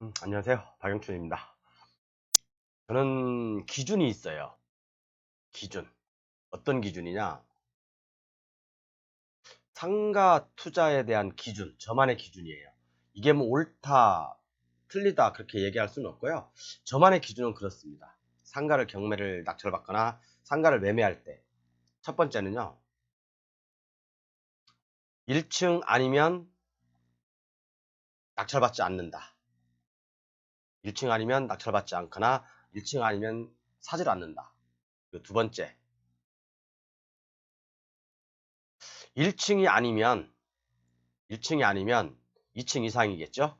안녕하세요. 박영춘입니다. 저는 기준이 있어요. 기준. 어떤 기준이냐? 상가 투자에 대한 기준, 저만의 기준이에요. 이게 뭐 옳다, 틀리다 그렇게 얘기할 수는 없고요. 저만의 기준은 그렇습니다. 상가를 경매를 낙찰받거나 상가를 매매할 때 첫 번째는요. 1층 아니면 낙찰받지 않는다. 1층 아니면 낙찰받지 않거나 1층 아니면 사질 않는다. 그리고 두 번째, 1층이 아니면 1층이 아니면 2층 이상이겠죠?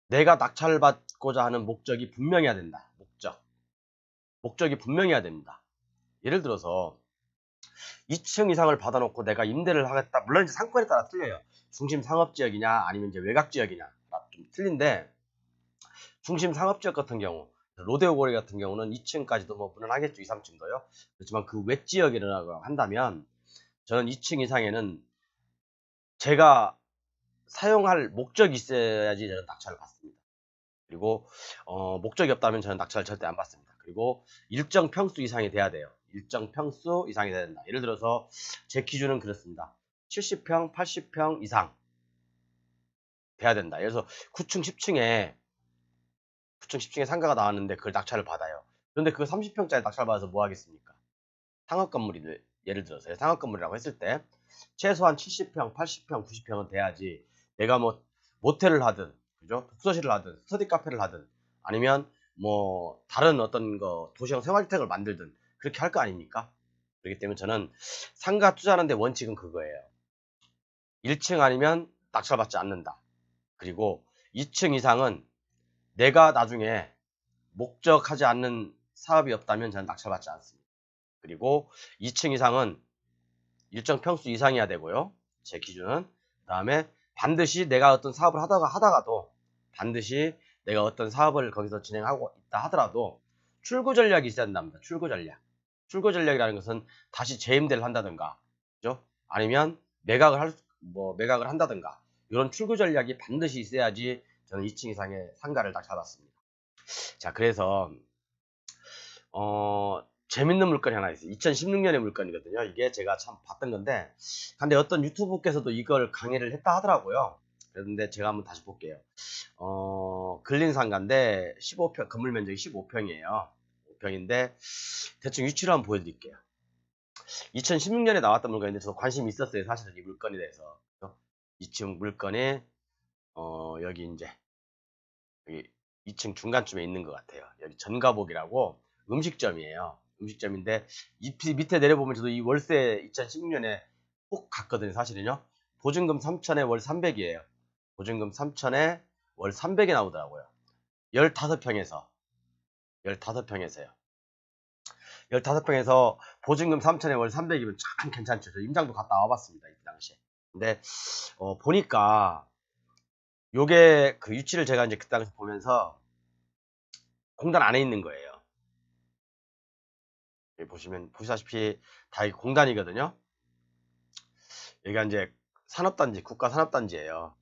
내가 낙찰을 받고자 하는 목적이 분명해야 된다. 목적이 분명해야 됩니다. 예를 들어서 2층 이상을 받아놓고 내가 임대를 하겠다. 물론 이제 상권에 따라 틀려요. 중심 상업지역이냐 아니면 이제 외곽지역이냐 좀 틀린데, 중심 상업지역 같은 경우 로데오 거리 같은 경우는 2층까지도 뭐 무난하겠죠. 2, 3층도요. 그렇지만 그 외지역이라고 한다면 저는 2층 이상에는 제가 사용할 목적이 있어야지 저는 낙찰을 받습니다. 그리고 목적이 없다면 저는 낙찰을 절대 안 받습니다. 그리고 일정 평수 이상이 돼야 돼요. 일정 평수 이상이 돼야 된다. 예를 들어서 제 기준은 그렇습니다. 70평, 80평 이상 돼야 된다. 그래서 9층, 10층에 9층, 10층에 상가가 나왔는데 그걸 낙찰을 받아요. 그런데 그 30평짜리 낙찰 받아서 뭐 하겠습니까? 상업 건물이, 예를 들어서 상업 건물이라고 했을 때 최소한 70평, 80평, 90평은 돼야지 내가 뭐 모텔을 하든, 그죠? 독서실을 하든, 스터디 카페를 하든, 아니면 뭐 다른 어떤 거 도시형 생활주택을 만들든 그렇게 할 거 아닙니까? 그렇기 때문에 저는 상가 투자하는데 원칙은 그거예요. 1층 아니면 낙찰받지 않는다. 그리고 2층 이상은 내가 나중에 목적하지 않는 사업이 없다면 저는 낙찰받지 않습니다. 그리고 2층 이상은 일정 평수 이상이어야 되고요. 제 기준은. 그다음에 반드시 내가 어떤 사업을 하다가도 반드시 내가 어떤 사업을 거기서 진행하고 있다 하더라도 출구 전략이 있어야 된답니다. 출구 전략. 출구 전략이라는 것은 다시 재임대를 한다든가, 그죠? 아니면 매각을 한다든가, 이런 출구 전략이 반드시 있어야지 저는 2층 이상의 상가를 딱 잡았습니다. 자, 그래서 재밌는 물건이 하나 있어요. 2016년의 물건이거든요. 이게 제가 참 봤던 건데, 근데 어떤 유튜브께서도 이걸 강의를 했다 하더라고요. 그런데 제가 한번 다시 볼게요. 근린상가인데 15평, 건물 면적이 15평이에요. 5평인데 대충 위치를 한번 보여드릴게요. 2016년에 나왔던 물건인데 저도 관심이 있었어요. 사실은 이 물건에 대해서. 2층 물건이 여기 이제 여기 2층 중간쯤에 있는 것 같아요. 여기 전가복이라고 음식점이에요. 음식점인데 밑에 내려보면 저도 이 월세 2016년에 꼭 갔거든요. 사실은요. 보증금 3천에 월 300이에요. 보증금 3천에 월 300이 나오더라고요. 15평에서 15평에서요. 15평에서 보증금 3천에 월 300이면 참 괜찮죠. 저 임장도 갔다 와봤습니다. 이 당시에. 근데 보니까 요게 그 위치를 제가 이제 그 당시 보면서 공단 안에 있는 거예요. 여기 보시다시피 다 이게 공단이거든요. 여기가 이제 산업단지, 국가산업단지예요.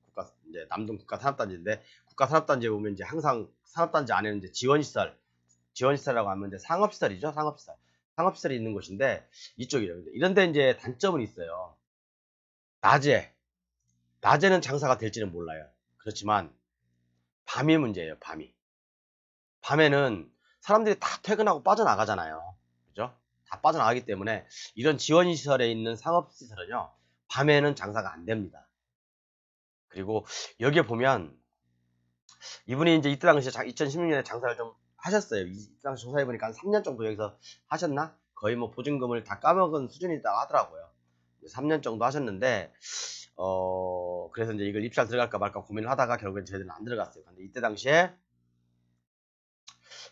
이제 남동 국가산업단지인데, 국가산업단지에 보면 이제 항상 산업단지 안에는 이제 지원시설이라고 하면 이제 상업시설이죠. 상업시설이 있는 곳인데, 이쪽이에요. 이런데 이제 단점은 있어요. 낮에, 낮에는 장사가 될지는 몰라요. 그렇지만, 밤이 문제예요, 밤이. 밤에는 사람들이 다 퇴근하고 빠져나가잖아요. 그죠? 다 빠져나가기 때문에 이런 지원시설에 있는 상업시설은요, 밤에는 장사가 안 됩니다. 그리고 여기에 보면 이분이 이제 이때 당시에 2016년에 장사를 좀 하셨어요. 이 당시 조사해보니까 한 3년 정도 여기서 하셨나? 거의 뭐 보증금을 다 까먹은 수준이라고 하더라고요. 3년 정도 하셨는데, 그래서 이제 이걸 입찰 들어갈까 말까 고민을 하다가 결국엔 저희들은 안 들어갔어요. 근데 이때 당시에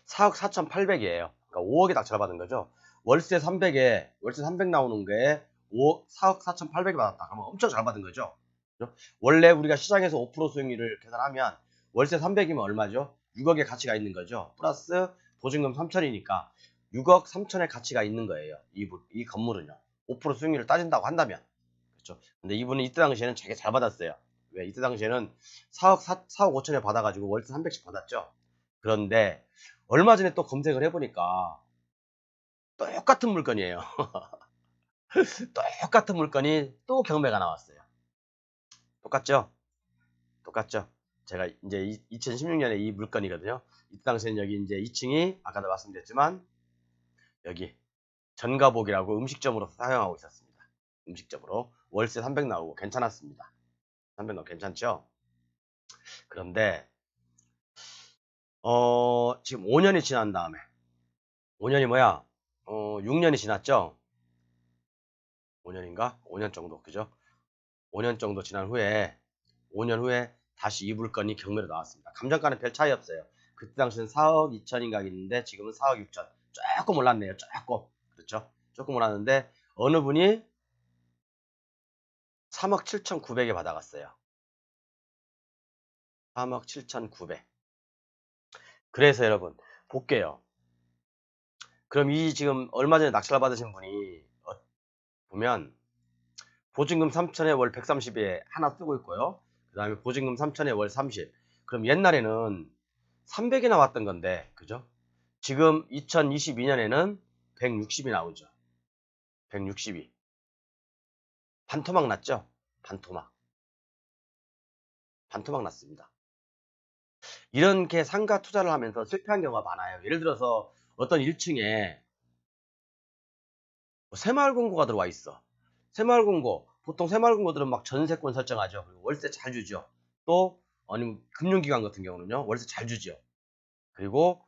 4억 4,800이에요. 그러니까 5억에 낙찰받은 거죠. 월세 300 나오는 게 4억 4,800에 받았다. 그러면 엄청 잘 받은 거죠. 그죠? 원래 우리가 시장에서 5% 수익률을 계산하면 월세 300이면 얼마죠? 6억의 가치가 있는 거죠. 플러스 보증금 3천이니까 6억 3천의 가치가 있는 거예요. 이 건물은요. 5% 수익률을 따진다고 한다면. 그렇죠. 근데 이분은 이때 당시에는 되게 잘 받았어요. 왜 이때 당시에는 4억 5천에 받아가지고 월세 300씩 받았죠. 그런데 얼마 전에 또 검색을 해보니까 똑같은 물건이에요. 똑같은 물건이 또 경매가 나왔어요. 똑같죠? 똑같죠? 제가 이제 2016년에 이 물건이거든요. 이때 당시에는 여기 이제 2층이 아까도 말씀드렸지만 여기 전가복이라고 음식점으로 사용하고 있었습니다. 음식점으로 월세 300 나오고 괜찮았습니다. 300 나오고 괜찮죠? 그런데 지금 5년이 지난 다음에 5년이 뭐야? 6년이 지났죠? 5년인가? 5년 정도 그죠? 5년 정도 지난 후에 5년 후에 다시 이 물건이 경매로 나왔습니다. 감정가는 별 차이 없어요. 그때 당시는 4억 2천인가 있는데 지금은 4억 6천. 조금 올랐네요. 조금. 그렇죠? 조금 올랐는데 어느 분이 3억 7천9백에 받아갔어요. 3억 7천9백. 그래서 여러분 볼게요. 그럼 이 지금 얼마 전에 낙찰 받으신 분이 보면 보증금 3천에 월 130에 하나 쓰고 있고요. 그 다음에 보증금 3천에 월 30. 그럼 옛날에는 300이 나왔던 건데, 그죠? 지금 2022년에는 160이 나오죠. 162. 반토막 났죠? 반토막. 반토막 났습니다. 이렇게 상가 투자를 하면서 실패한 경우가 많아요. 예를 들어서 어떤 1층에 새마을금고가 들어와 있어. 새마을금고. 보통 새마을금고들은 막 전세권 설정하죠. 그리고 월세 잘 주죠. 또 아니면 금융기관 같은 경우는요. 월세 잘 주죠. 그리고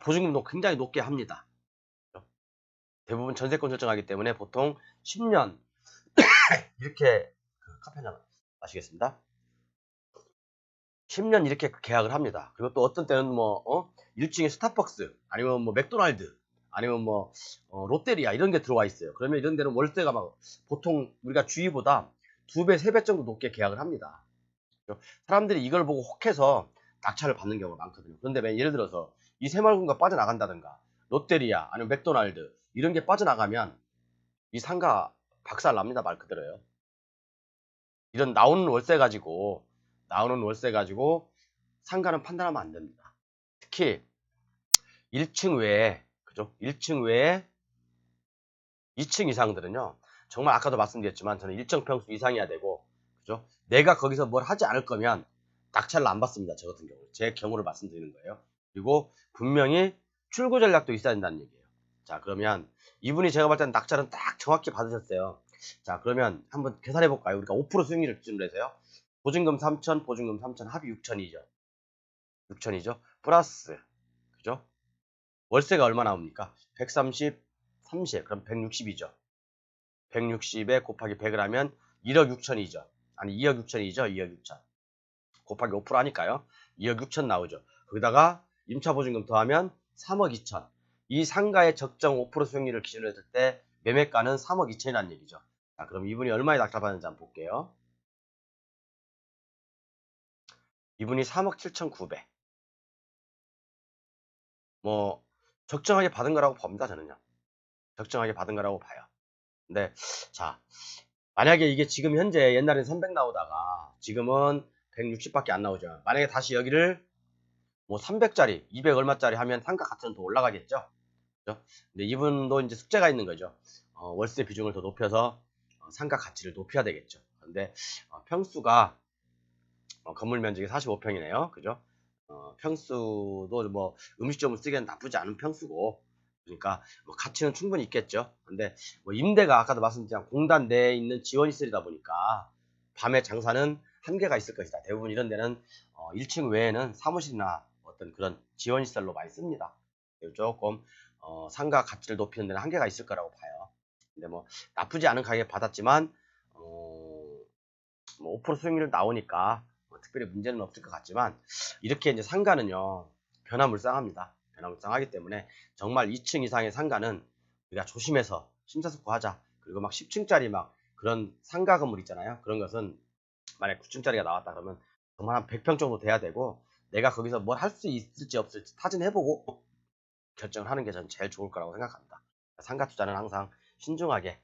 보증금도 굉장히 높게 합니다. 대부분 전세권 설정하기 때문에 보통 10년 이렇게 카페 하나 마시겠습니다. 10년 이렇게 계약을 합니다. 그리고 또 어떤 때는 뭐 1층에 스타벅스 아니면 뭐 맥도날드 아니면 뭐 롯데리아 이런 게 들어와 있어요. 그러면 이런 데는 월세가 막 보통 우리가 주위보다 2배, 3배 정도 높게 계약을 합니다. 사람들이 이걸 보고 혹해서 낙찰을 받는 경우가 많거든요. 그런데 예를 들어서 이 새마을금고가 빠져나간다든가 롯데리아 아니면 맥도날드 이런 게 빠져나가면 이 상가 박살 납니다. 말 그대로요. 이런 나오는 월세 가지고 상가는 판단하면 안 됩니다. 특히 1층 외에 그죠? 1층 외에 2층 이상들은요. 정말 아까도 말씀드렸지만 저는 일정 평수 이상이어야 되고 그죠? 내가 거기서 뭘 하지 않을 거면 낙찰을 안 받습니다. 저 같은 경우. 제 경우를 말씀드리는 거예요. 그리고 분명히 출고 전략도 있어야 된다는 얘기예요. 자, 그러면 이분이 제가 볼 때는 낙찰은 딱 정확히 받으셨어요. 자, 그러면 한번 계산해 볼까요? 우리가 5% 수익률을 기준으로 해서요. 보증금 3천, 보증금 3천, 합이 6천이죠. 6천이죠. 플러스 그죠? 월세가 얼마 나옵니까? 130, 30, 그럼 160이죠. 160에 곱하기 100을 하면 1억 6천이죠. 아니 2억 6천이죠. 2억 6천. 곱하기 5% 하니까요. 2억 6천 나오죠. 거기다가 임차 보증금 더하면 3억 2천. 이 상가의 적정 5% 수익률을 기준으로 했을 때 매매가는 3억 2천이라는 얘기죠. 자, 그럼 이분이 얼마에 낙찰받는지 한번 볼게요. 이분이 3억 7천9백. 뭐 적정하게 받은 거라고 봅니다. 저는요. 적정하게 받은 거라고 봐요. 근데 자, 만약에 이게 지금 현재 옛날엔 300 나오다가 지금은 160밖에 안 나오죠. 만약에 다시 여기를 뭐 300짜리, 200 얼마짜리 하면 상가 가치는 더 올라가겠죠. 그죠? 근데 이분도 이제 숙제가 있는 거죠. 월세 비중을 더 높여서 상가 가치를 높여야 되겠죠. 근데 평수가 건물 면적이 45평이네요. 그죠? 평수도 뭐 음식점을 쓰기엔 나쁘지 않은 평수고 그러니까 뭐 가치는 충분히 있겠죠. 근데 뭐 임대가 아까도 말씀드린 공단 내에 있는 지원시설이다 보니까 밤에 장사는 한계가 있을 것이다. 대부분 이런 데는 1층 외에는 사무실이나 어떤 그런 지원시설로 많이 씁니다. 조금 상가 가치를 높이는 데는 한계가 있을 거라고 봐요. 근데 뭐 나쁘지 않은 가격에 받았지만 뭐5% 수익률 나오니까 뭐 특별히 문제는 없을 것 같지만 이렇게 이제 상가는요 변화무쌍합니다. 변화무쌍하기 때문에 정말 2층 이상의 상가는 우리가 조심해서 심사숙고하자. 그리고 막 10층짜리 막 그런 상가 건물 있잖아요. 그런 것은 만약 9층짜리가 나왔다 그러면 정말 한 100평 정도 돼야 되고 내가 거기서 뭘 할 수 있을지 없을지 타진해보고 결정을 하는 게 전 제일 좋을 거라고 생각합니다. 상가 투자는 항상 신중하게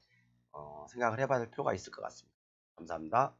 생각을 해봐야 될 필요가 있을 것 같습니다. 감사합니다.